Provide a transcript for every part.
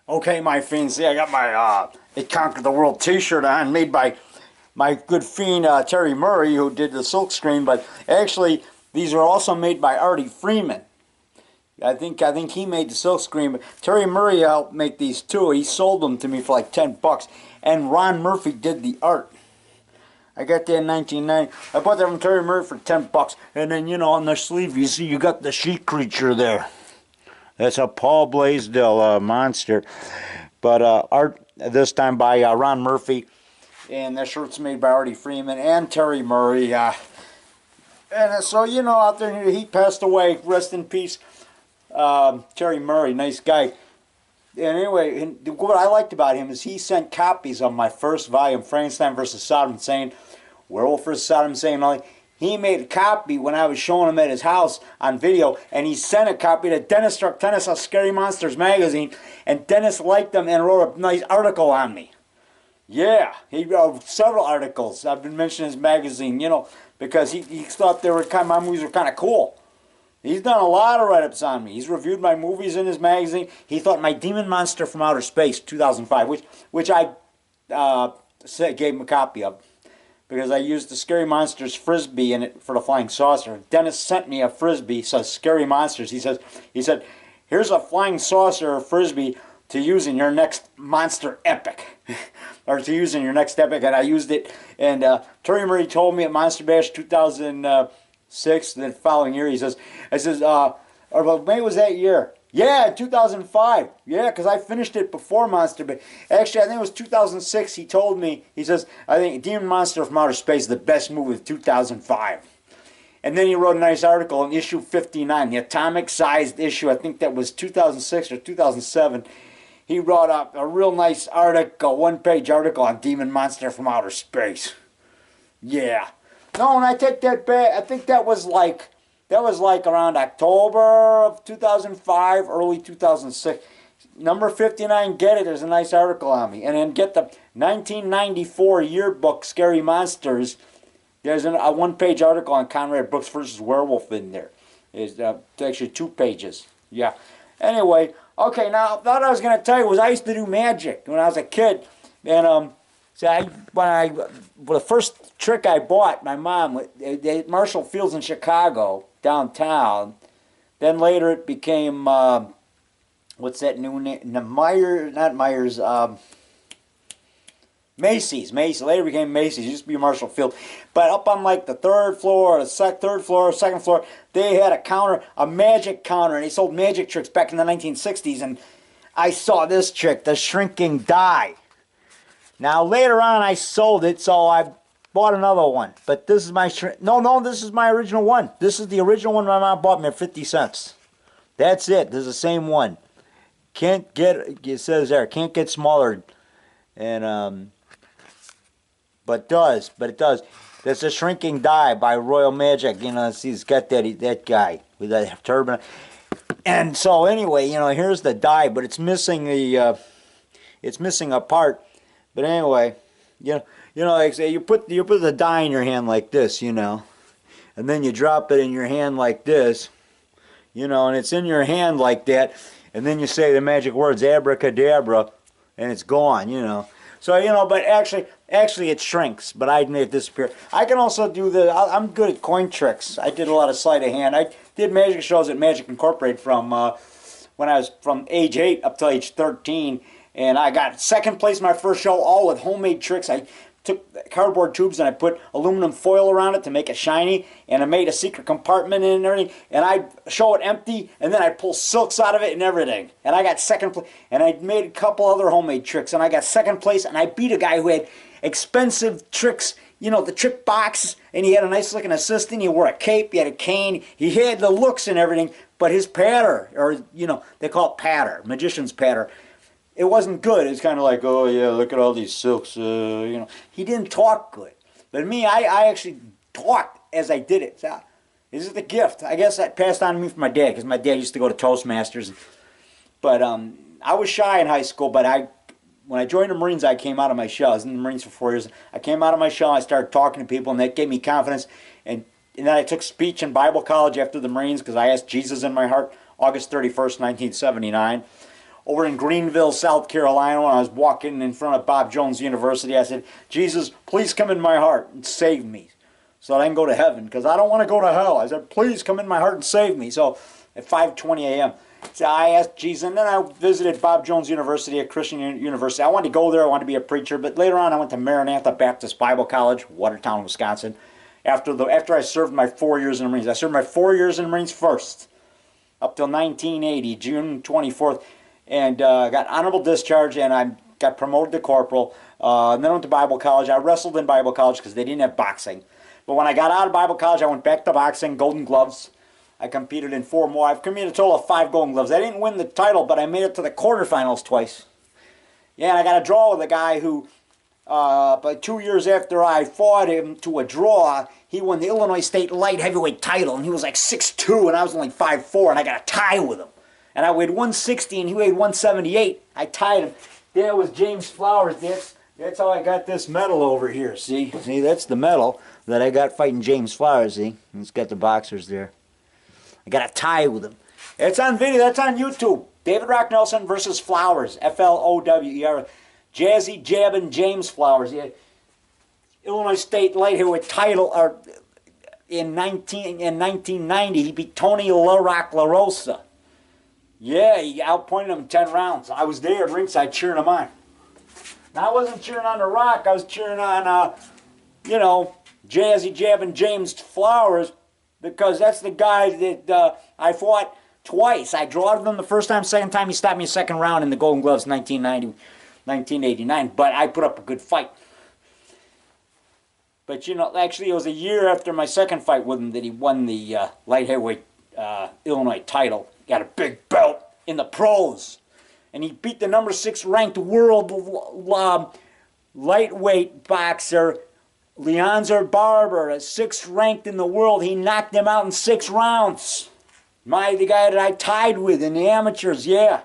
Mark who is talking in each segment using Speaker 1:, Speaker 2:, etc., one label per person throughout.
Speaker 1: Okay, my fiends, see, I got my It Conquered the World t-shirt on, made by my good fiend Terry Murray, who did the silkscreen, but actually, these are also made by Artie Freeman. I think he made the silkscreen, but Terry Murray helped make these too. He sold them to me for like $10, and Ron Murphy did the art. I got that in 1990. I bought that from Terry Murray for $10, and then on the sleeve you see you got the sheet creature there. That's a Paul Blaisdell monster, but art this time by Ron Murphy, and that shirt's made by Artie Freeman and Terry Murray. And so out there he passed away. Rest in peace, Terry Murray, nice guy. And anyway, what I liked about him is he sent copies of my first volume, Frankenstein versus Saddam Hussein, Werewolf versus Saddam Hussein. He made a copy when I was showing him at his house on video, and he sent a copy to Dennis Struck Tennis of Scary Monsters magazine, and Dennis liked them and wrote a nice article on me. Yeah, he wrote several articles. I've been mentioning his magazine, because he thought my movies were kind of cool. He's done a lot of write-ups on me. He's reviewed my movies in his magazine. He thought my Demon Monster from Outer Space, 2005, which I gave him a copy of, because I used the Scary Monsters Frisbee in it for the flying saucer. Dennis sent me a Frisbee, says Scary Monsters. He said, here's a flying saucer Frisbee to use in your next monster epic. Or to use in your next epic, and I used it. And Terry Murray told me at Monster Bash 2006, the following year, he says, or maybe it was that year. Yeah, 2005. Yeah, because I finished it before Monster Bash. Actually, I think it was 2006. He told me, he says, I think Demon Monster from Outer Space is the best movie of 2005. And then he wrote a nice article in issue 59, the atomic-sized issue. I think that was 2006 or 2007. He wrote up a real nice article, one-page article on Demon Monster from Outer Space. Yeah. No, and I take that back. I think that was like around October of 2005, early 2006. Number 59, get it. There's a nice article on me. And then get the 1994 yearbook Scary Monsters. There's a one-page article on Conrad Brooks versus Werewolf in there. It's actually 2 pages. Yeah. Anyway, okay, now what I was going to tell you was I used to do magic when I was a kid. And the first trick I bought, my mom, at Marshall Fields in Chicago, downtown. Then later it became, what's that new name? Macy's. Later became Macy's. It used to be Marshall Field. But up on like the third floor, second floor, they had a counter, a magic counter, and they sold magic tricks back in the 1960s. And I saw this trick, the shrinking die. Now later on I sold it, so I bought another one. But this is my this is my original one. This is the original one my mom bought me at 50 cents. That's it. This is the same one. Can't get, it says there, can't get smaller. And but it does. That's a shrinking die by Royal Magic. See, it's got that guy with that turban. And so anyway, here's the die, but it's missing it's missing a part. But anyway, like I say, you put the die in your hand like this, and then you drop it in your hand like this, and it's in your hand like that, and then you say the magic words abracadabra, and it's gone, So but actually it shrinks, but I made it disappear. I can also do I'm good at coin tricks. I did a lot of sleight of hand. I did magic shows at Magic Incorporated from when I was from age 8 up to age 13. And I got second place in my first show, all with homemade tricks. I took cardboard tubes and I put aluminum foil around it to make it shiny. And I made a secret compartment in and everything. And I show it empty, and then I pull silks out of it and everything. And I got second place. And I made a couple other homemade tricks. And I got second place, and I beat a guy who had expensive tricks. The trick box. And he had a nice looking assistant. He wore a cape. He had a cane. He had the looks and everything. But his patter, or, they call it patter, magician's patter, it wasn't good. It was kind of like, oh yeah, look at all these silks. He didn't talk good. But me, I actually talked as I did it. So, this is the gift. I guess that passed on to me from my dad, because my dad used to go to Toastmasters. But I was shy in high school. But when I joined the Marines, I came out of my shell. I was in the Marines for 4 years. I came out of my shell. I started talking to people, and that gave me confidence. And then I took speech in Bible college after the Marines, because I asked Jesus in my heart, August 31st, 1979. over in Greenville, South Carolina, when I was walking in front of Bob Jones University. I said, Jesus, please come in my heart and save me so that I can go to heaven, because I don't want to go to hell. I said, please come in my heart and save me. So at 5:20 a.m., so I asked Jesus, and then I visited Bob Jones University, a Christian university. I wanted to go there. I wanted to be a preacher. But later on, I went to Maranatha Baptist Bible College, Watertown, Wisconsin, after I served my 4 years in the Marines. I served my 4 years in the Marines first, up till 1980, June 24th, and got honorable discharge, and I got promoted to corporal. And then went to Bible college. I wrestled in Bible college because they didn't have boxing. But when I got out of Bible college, I went back to boxing, Golden Gloves. I competed in 4 more. I've competed a total of 5 Golden Gloves. I didn't win the title, but I made it to the quarterfinals twice. Yeah, and I got a draw with a guy who, but 2 years after I fought him to a draw, he won the Illinois State Light Heavyweight title, and he was like 6'2", and I was only 5'4", and I got a tie with him. And I weighed 160, and he weighed 178. I tied him. There was James Flowers. That's how I got this medal over here, see? See, that's the medal that I got fighting James Flowers, see? It's got the boxers there. I got a tie with him. It's on video. That's on YouTube. David Rock Nelson versus Flowers. F-L-O-W-E-R. Jazzy Jabbin' James Flowers. Yeah. Illinois State Light Heavyweight title in 1990. He beat Tony La Rock La Rosa. Yeah, he outpointed him 10 rounds. I was there at ringside cheering him on. Now, I wasn't cheering on The Rock. I was cheering on, Jazzy Jabbin' James Flowers, because that's the guy that I fought twice. I drawed him the first time, second time he stopped me second round in the Golden Gloves 1989. But I put up a good fight. But, actually it was a year after my second fight with him that he won the light heavyweight Illinois title. Got a big belt in the pros. And he beat the number 6 ranked world lightweight boxer, Leonzer Barber, 6th ranked in the world. He knocked him out in 6 rounds. The guy that I tied with in the amateurs, yeah.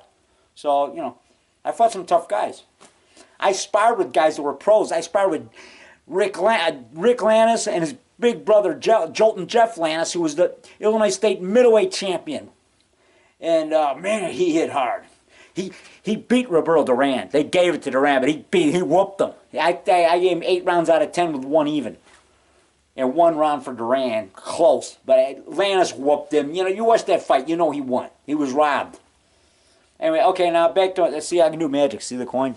Speaker 1: So, I fought some tough guys. I sparred with guys that were pros. I sparred with Rick Lannis and his big brother, Jolton Jeff Lannis, who was the Illinois State middleweight champion. And, man, he hit hard. He beat Roberto Duran. They gave it to Duran, but he whooped him. I gave him 8 rounds out of 10 with 1 even. And 1 round for Duran. Close. But Lannis whooped him. You watch that fight, he won. He was robbed. Anyway, okay, now back to it. Let's see how I can do magic. See the coin?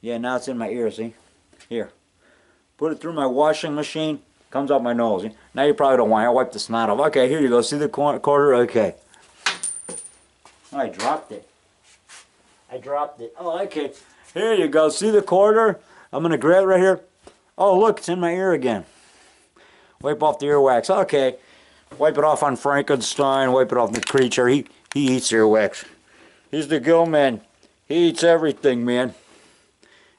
Speaker 1: Yeah, now it's in my ear, see? Here. Put it through my washing machine. Comes out my nose. Now you probably don't want it. I'll wipe the snot off. Okay, here you go. See the quarter? Okay. Oh, I dropped it. Oh, okay. Here you go. See the quarter? I'm going to grab it right here. Oh, look, it's in my ear again. Wipe off the earwax. Okay. Wipe it off on Frankenstein. Wipe it off the creature. He eats earwax. He's the gill man. He eats everything, man.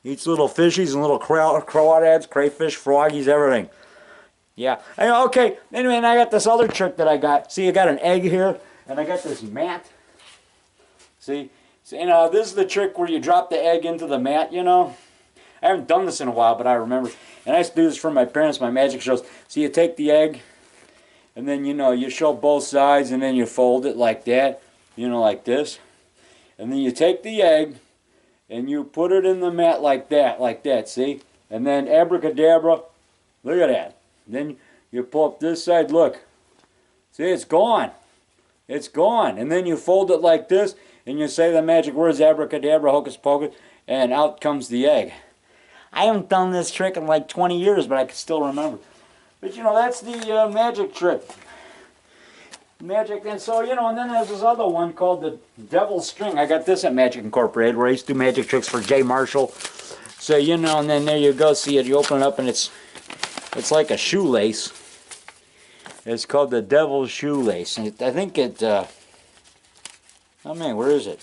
Speaker 1: He eats little fishies and little crawdads, crayfish, froggies, everything. Yeah. Okay. Anyway, and I got this other trick that I got. See, I got an egg here, and I got this mat. See? So, this is the trick where you drop the egg into the mat, I haven't done this in a while, but I remember. And I used to do this for my parents, my magic shows. So you take the egg, and then, you show both sides, and then you fold it like that, like this. And then you take the egg, and you put it in the mat like that, see? And then abracadabra, look at that. Then you pull up this side, look. See, it's gone. It's gone. And then you fold it like this, and you say the magic words, abracadabra, hocus pocus, and out comes the egg. I haven't done this trick in like 20 years, but I can still remember. But, that's the magic trick. Magic, and so, and then there's this other one called the Devil's String. I got this at Magic Incorporated, where I used to do magic tricks for Jay Marshall. So, and then there you go, see it, you open it up, and it's like a shoelace. It's called the Devil's Shoelace. And I think it, oh man, where is it?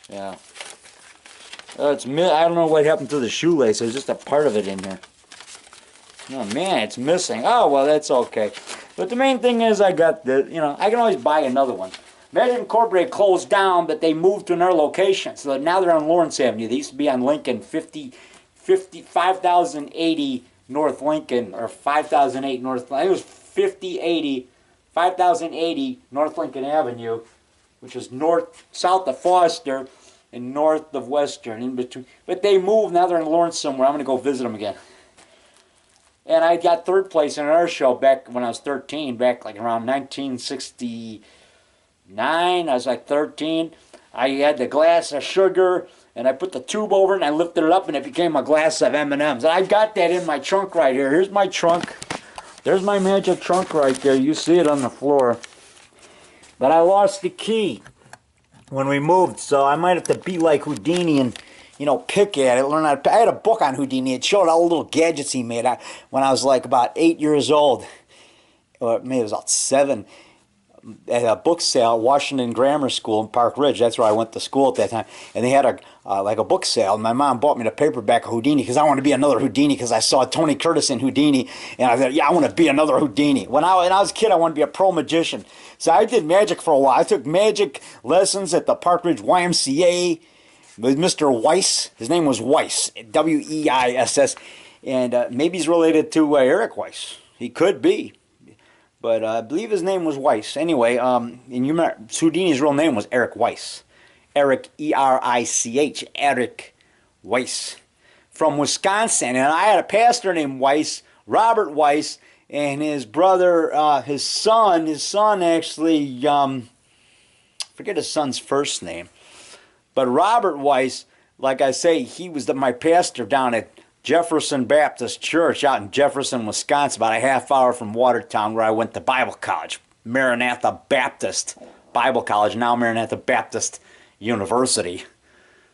Speaker 1: Yeah. I don't know what happened to the shoelace. There's just a part of it in there. Oh man, it's missing. Oh, well, that's okay. But the main thing is I got the, I can always buy another one. Magic Incorporated closed down, but they moved to another location. So now they're on Lawrence Avenue. They used to be on Lincoln, 5080 North Lincoln, or 5008 North, I think it was 5080 North Lincoln Avenue. which is south of Foster and north of Western, in between. But they moved, now they're in Lawrence somewhere. I'm going to go visit them again. And I got third place in an air show back when I was 13, back like around 1969. I was like 13. I had the glass of sugar, and I put the tube over it, and I lifted it up, and it became a glass of M&Ms. And I got that in my trunk right here. Here's my trunk. There's my magic trunk right there. You see it on the floor. But I lost the key when we moved, so I might have to be like Houdini and, you know, pick at it. Learn how to. I had a book on Houdini. It showed all the little gadgets he made when I was like about 8 years old, or maybe it was about 7. At a book sale, Washington Grammar School in Park Ridge. That's where I went to school at that time. And they had a like a book sale. And my mom bought me the paperback of Houdini because I wanted to be another Houdini because I saw Tony Curtis in Houdini. And I thought, yeah, I want to be another Houdini. When I was a kid, I wanted to be a pro magician. So I did magic for a while. I took magic lessons at the Park Ridge YMCA with Mr. Weiss. His name was Weiss, W-E-I-S-S. And maybe he's related to Eric Weiss. He could be. But I believe his name was Weiss. Anyway, and you remember, Houdini's real name was Eric Weiss. Eric, E-R-I-C-H, Eric Weiss. From Wisconsin. And I had a pastor named Weiss, Robert Weiss, and his brother, his son actually, forget his son's first name. But Robert Weiss, like I say, he was my pastor down at Jefferson Baptist Church out in Jefferson, Wisconsin, about a half hour from Watertown, where I went to Bible college. Maranatha Baptist Bible College, now Maranatha Baptist University.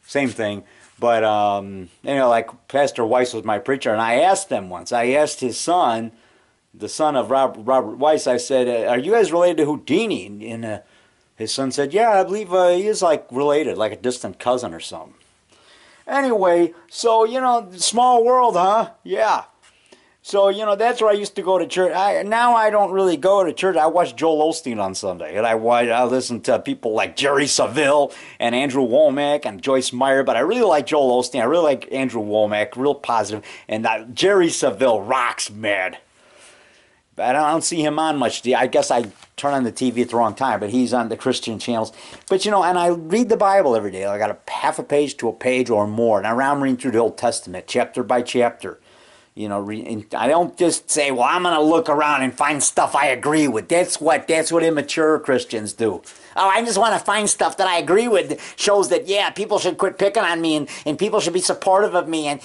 Speaker 1: Same thing. But, like Pastor Weiss was my preacher, and I asked him once, I asked his son, the son of Robert Weiss, I said, are you guys related to Houdini? And his son said, yeah, I believe he is like related, like a distant cousin or something. Anyway, so, you know, small world, huh? Yeah. So, you know, that's where I used to go to church. Now I don't really go to church. I watch Joel Osteen on Sunday. And I listen to people like Jerry Saville and Andrew Womack and Joyce Meyer. But I really like Joel Osteen. I really like Andrew Womack, real positive. And Jerry Saville rocks, man. I don't see him on much. I guess I turn on the TV at the wrong time, but he's on the Christian channels. But, you know, and I read the Bible every day. I got a half a page to a page or more. And I'm reading through the Old Testament, chapter by chapter. You know, I don't just say, well, I'm going to look around and find stuff I agree with. That's what immature Christians do. Oh, I just want to find stuff that I agree with. Shows that, yeah, people should quit picking on me and people should be supportive of me and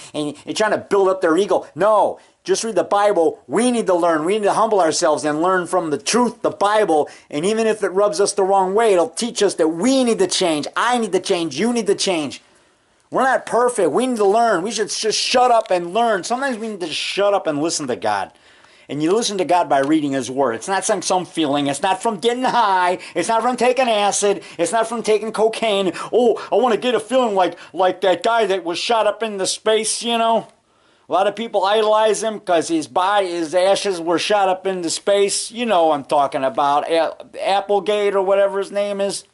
Speaker 1: trying to build up their ego. No. Just read the Bible. We need to learn. We need to humble ourselves and learn from the truth, the Bible. And even if it rubs us the wrong way, it'll teach us that we need to change. I need to change. You need to change. We're not perfect. We need to learn. We should just shut up and learn. Sometimes we need to shut up and listen to God. And you listen to God by reading His Word. It's not some feeling. It's not from getting high. It's not from taking acid. It's not from taking cocaine. Oh, I want to get a feeling like that guy that was shot up into space, you know. A lot of people idolize him because his ashes were shot up into space. You know I'm talking about. Applegate or whatever his name is.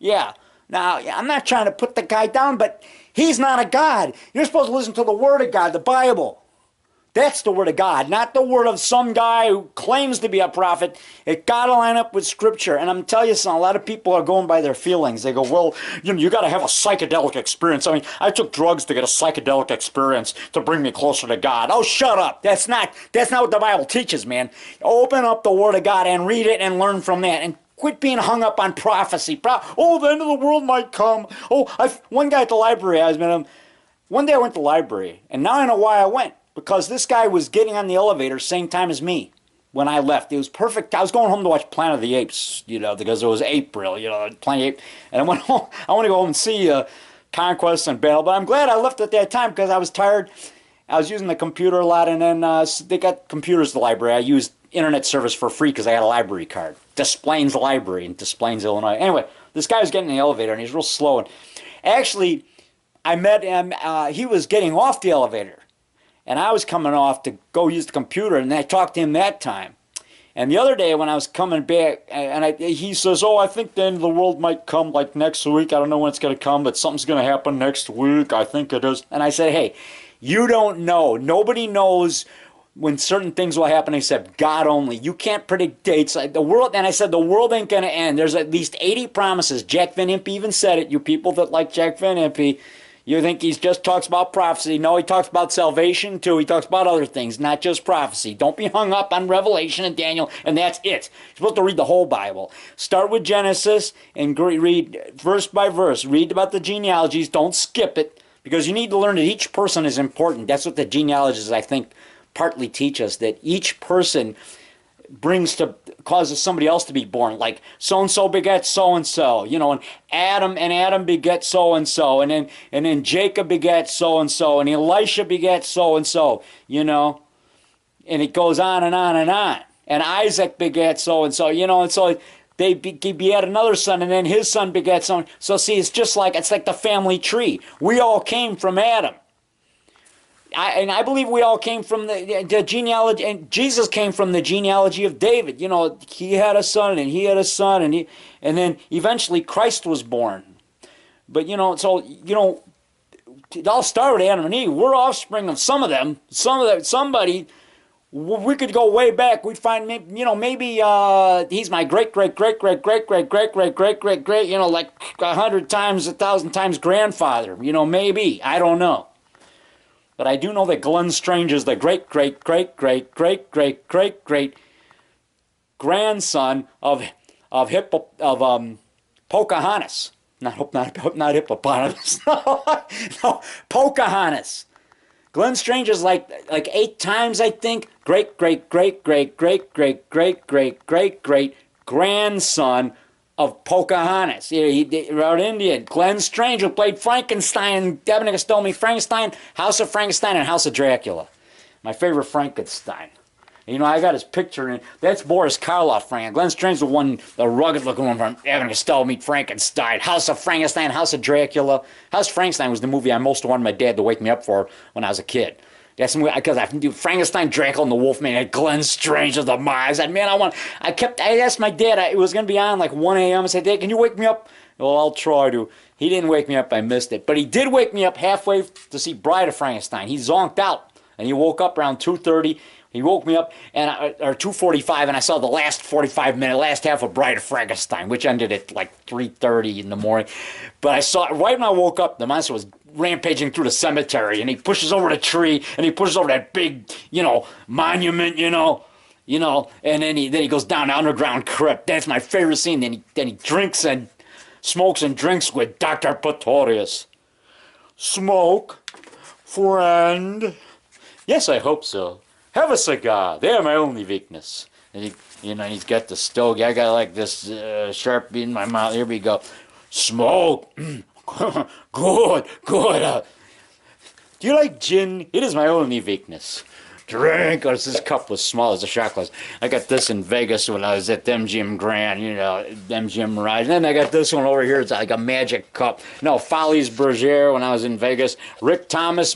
Speaker 1: Yeah. Now, I'm not trying to put the guy down, but he's not a God. You're supposed to listen to the Word of God, the Bible. That's the Word of God, not the word of some guy who claims to be a prophet. It got to line up with Scripture. And I'm going to tell you something, a lot of people are going by their feelings. They go, well, you got to have a psychedelic experience. I mean, I took drugs to get a psychedelic experience to bring me closer to God. Oh, shut up. That's not what the Bible teaches, man. Open up the Word of God and read it and learn from that. And quit being hung up on prophecy. Oh, the end of the world might come. Oh, one guy at the library, I met him. One day I went to the library, and now I know why I went. Because this guy was getting on the elevator same time as me when I left. It was perfect. I was going home to watch Planet of the Apes, you know, because it was April, you know, Planet of the Apes. And I went home. I want to go home and see Conquest and Battle. But I'm glad I left at that time because I was tired. I was using the computer a lot, and then they got computers at the library. I used internet service for free because I had a library card. Des Plaines Library in Des Plaines, Illinois. Anyway, this guy was getting in the elevator, and he's real slow. And actually, I met him. He was getting off the elevator. And I was coming off to go use the computer, and I talked to him that time. And the other day when I was coming back, and he says, oh, I think the end of the world might come like next week. I don't know when it's going to come, but something's going to happen next week. I think it is. And I said, hey, you don't know. Nobody knows when certain things will happen, except God only. You can't predict dates. The world, and I said the world ain't going to end. There's at least 80 promises. Jack Van Impe even said it. You people that like Jack Van Impe, you think he just talks about prophecy. No, he talks about salvation too. He talks about other things, not just prophecy. Don't be hung up on Revelation and Daniel, and that's it. You're supposed to read the whole Bible. Start with Genesis and read verse by verse. Read about the genealogies. Don't skip it, because you need to learn that each person is important. That's what the genealogies, I think, partly teach us, that each person causes somebody else to be born. Like so-and-so begets so-and-so, and Adam begets so-and-so, and then Jacob begets so-and-so, and Elisha begets so-and-so, and it goes on and on and on. And Isaac begets so-and-so, and so he begat another son, and then his son begets so. So see, it's like the family tree. We all came from Adam. I believe we all came from the genealogy, and Jesus came from the genealogy of David. He had a son, and he had a son, and then eventually Christ was born. But it all started with Adam and Eve. We're offspring of some of them. Somebody. We could go way back. We'd find, maybe he's my great, like 100 times, 1,000 times grandfather. Maybe. I don't know. But I do know that Glenn Strange is the great grandson of Pocahontas. Not hippopotamus. No, Pocahontas. Glenn Strange is like 8 times, I think, great grandson of Pocahontas. He wrote Indian. Glenn Strange, who played Frankenstein, Abbott and Costello, Frankenstein, House of Frankenstein, and House of Dracula. My favorite Frankenstein. I got his picture in. That's Boris Karloff, Frank. Glenn Strange, the rugged-looking one from Abbott and Costello meet Frankenstein. House of Frankenstein, House of Dracula. House of Frankenstein was the movie I most wanted my dad to wake me up for when I was a kid. That's because I can do Frankenstein, Dracula, and the Wolfman, and Glenn Strange of the Mind. I said, man, I asked my dad, it was going to be on like 1 a.m. I said, Dad, can you wake me up? Well, I'll try to. He didn't wake me up. I missed it. But he did wake me up halfway to see Bride of Frankenstein. He zonked out, and he woke up around 2:30. He woke me up, or 2:45, and I saw the last 45-minute, last half of Bride of Frankenstein, which ended at like 3:30 in the morning. But I saw, right when I woke up, the monster was rampaging through the cemetery, and he pushes over the tree, and he pushes over that big, monument, and then he goes down the underground crypt. That's my favorite scene. Then he drinks and smokes and drinks with Dr. Pretorius. Smoke, friend. Yes, I hope so. Have a cigar. They're my only weakness. And he's got the stogie. I got like this Sharpie in my mouth. Here we go. Smoke. Good. Do you like gin? It is my only weakness. Drink. Or this cup was small as a shot glass. I got this in Vegas when I was at MGM Grand, MGM Mirage. And then I got this one over here. It's like a magic cup. No, Follies Bergère when I was in Vegas. Rick Thomas,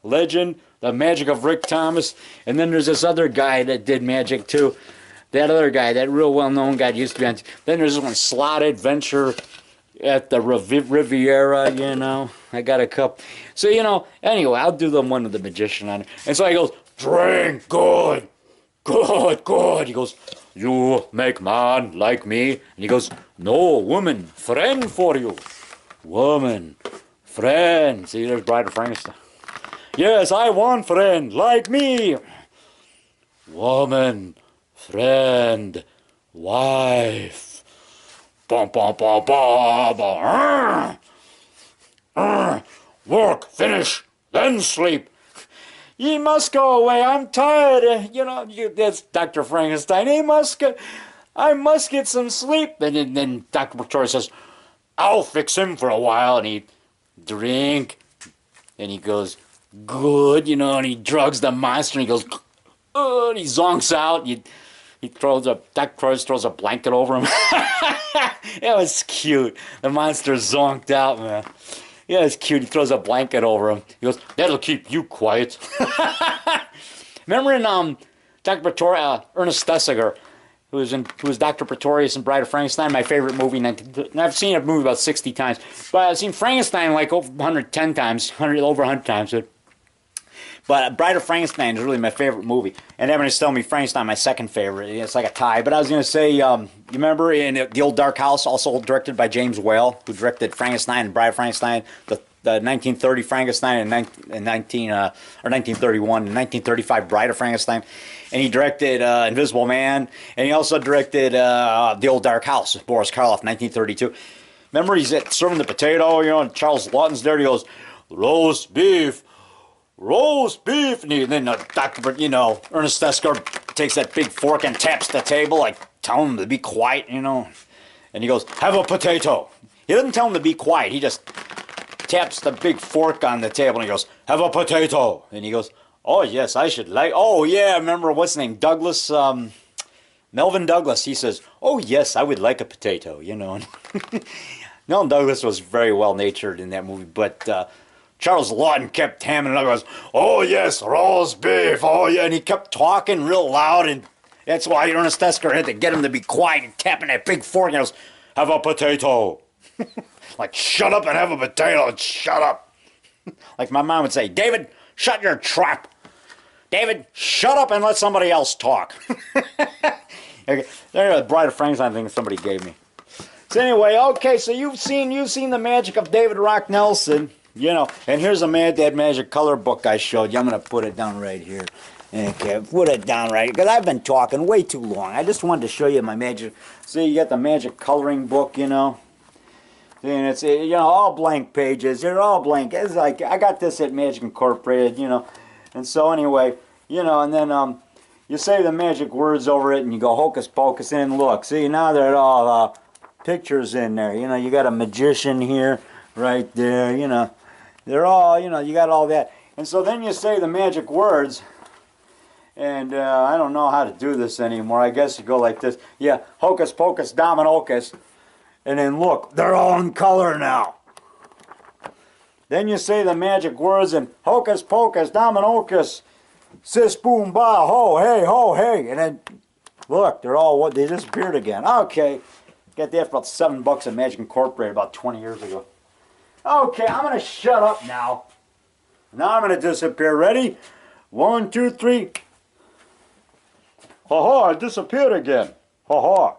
Speaker 1: legend. The magic of Rick Thomas. And then there's this other guy that did magic too. That other guy, that real well-known guy used to be on. Then there's this one, Slot Adventure at the Riviera, I got a cup. So, anyway, I'll do the one with the magician on it. And so he goes, drink, good. He goes, you make man like me. And he goes, no, woman, friend for you. Woman, friend. See, there's Bride of Frankenstein. Yes, I want friend like me. Woman, friend, wife. Bum, bum, bum, bum, bum. Work, finish, then sleep. Ye must go away. I'm tired. That's Dr. Frankenstein. I must get some sleep. And then Dr. Pretorius says, I'll fix him for a while. And he drink. And he goes, good, and he drugs the monster. And he goes, and he zonks out. Dr. Pretorius throws a blanket over him. It was cute. The monster zonked out, man. Yeah, it's cute. He throws a blanket over him. He goes, that'll keep you quiet. Remember in Dr. Pretorius, Ernest Thesiger, who was Dr. Pretorius in Bride of Frankenstein, my favorite movie. And I've seen that movie about 60 times. But I've seen Frankenstein like over 110 times, over 100 times. But Bride of Frankenstein is really my favorite movie. And everybody's telling me Frankenstein my second favorite. It's like a tie. But I was going to say, you remember in The Old Dark House, also directed by James Whale, who directed Frankenstein and Bride of Frankenstein, the 1930 Frankenstein and 1931 and 1935 Bride of Frankenstein. And he directed Invisible Man. And he also directed The Old Dark House, Boris Karloff, 1932. Remember, he's serving the potato, and Charles Laughton's there. He goes, roast beef. And then Dr. Ernest Theskar takes that big fork and taps the table, like, tell him to be quiet, And he goes, have a potato. He doesn't tell him to be quiet. He just taps the big fork on the table, and he goes, have a potato. And he goes, oh, yes, I should like, oh, yeah, remember, what's his name, Douglas, Melvin Douglas. He says, oh, yes, I would like a potato, Melvin Douglas was very well-natured in that movie, but Charles Laughton kept hamming it up. He goes, oh, yes, roast beef, oh, yeah. And he kept talking real loud, and that's why Ernest Theskar had to get him to be quiet and tapping that big fork. And he goes, have a potato. Like, shut up and have a potato, and shut up. Like my mom would say, David, shut your trap. David, shut up and let somebody else talk. Okay, there's a Bride of Frankenstein thing somebody gave me. So anyway, okay, so you've seen the magic of David Rock Nelson. And here's that magic color book I showed you. I'm going to put it down right here. Okay, put it down right, because I've been talking way too long. I just wanted to show you my magic. See, you got the magic coloring book, And it's, all blank pages. They're all blank. It's like, I got this at Magic Incorporated, And so anyway, and then you say the magic words over it, and you go hocus pocus, and look. See, now they're all pictures in there. You got a magician here, right there, They're all, you got all that. And so then you say the magic words, and I don't know how to do this anymore. I guess you go like this. Yeah, hocus pocus dominocus. And then look, they're all in color now. Then you say the magic words, and hocus pocus dominocus, sis boom ba ho hey. And then, look, they disappeared again. Okay, got that for about $7 at Magic Incorporated about 20 years ago. Okay, I'm going to shut up now. Now I'm going to disappear. Ready? 1, 2, 3. Ha ha, I disappeared again. Ha ha.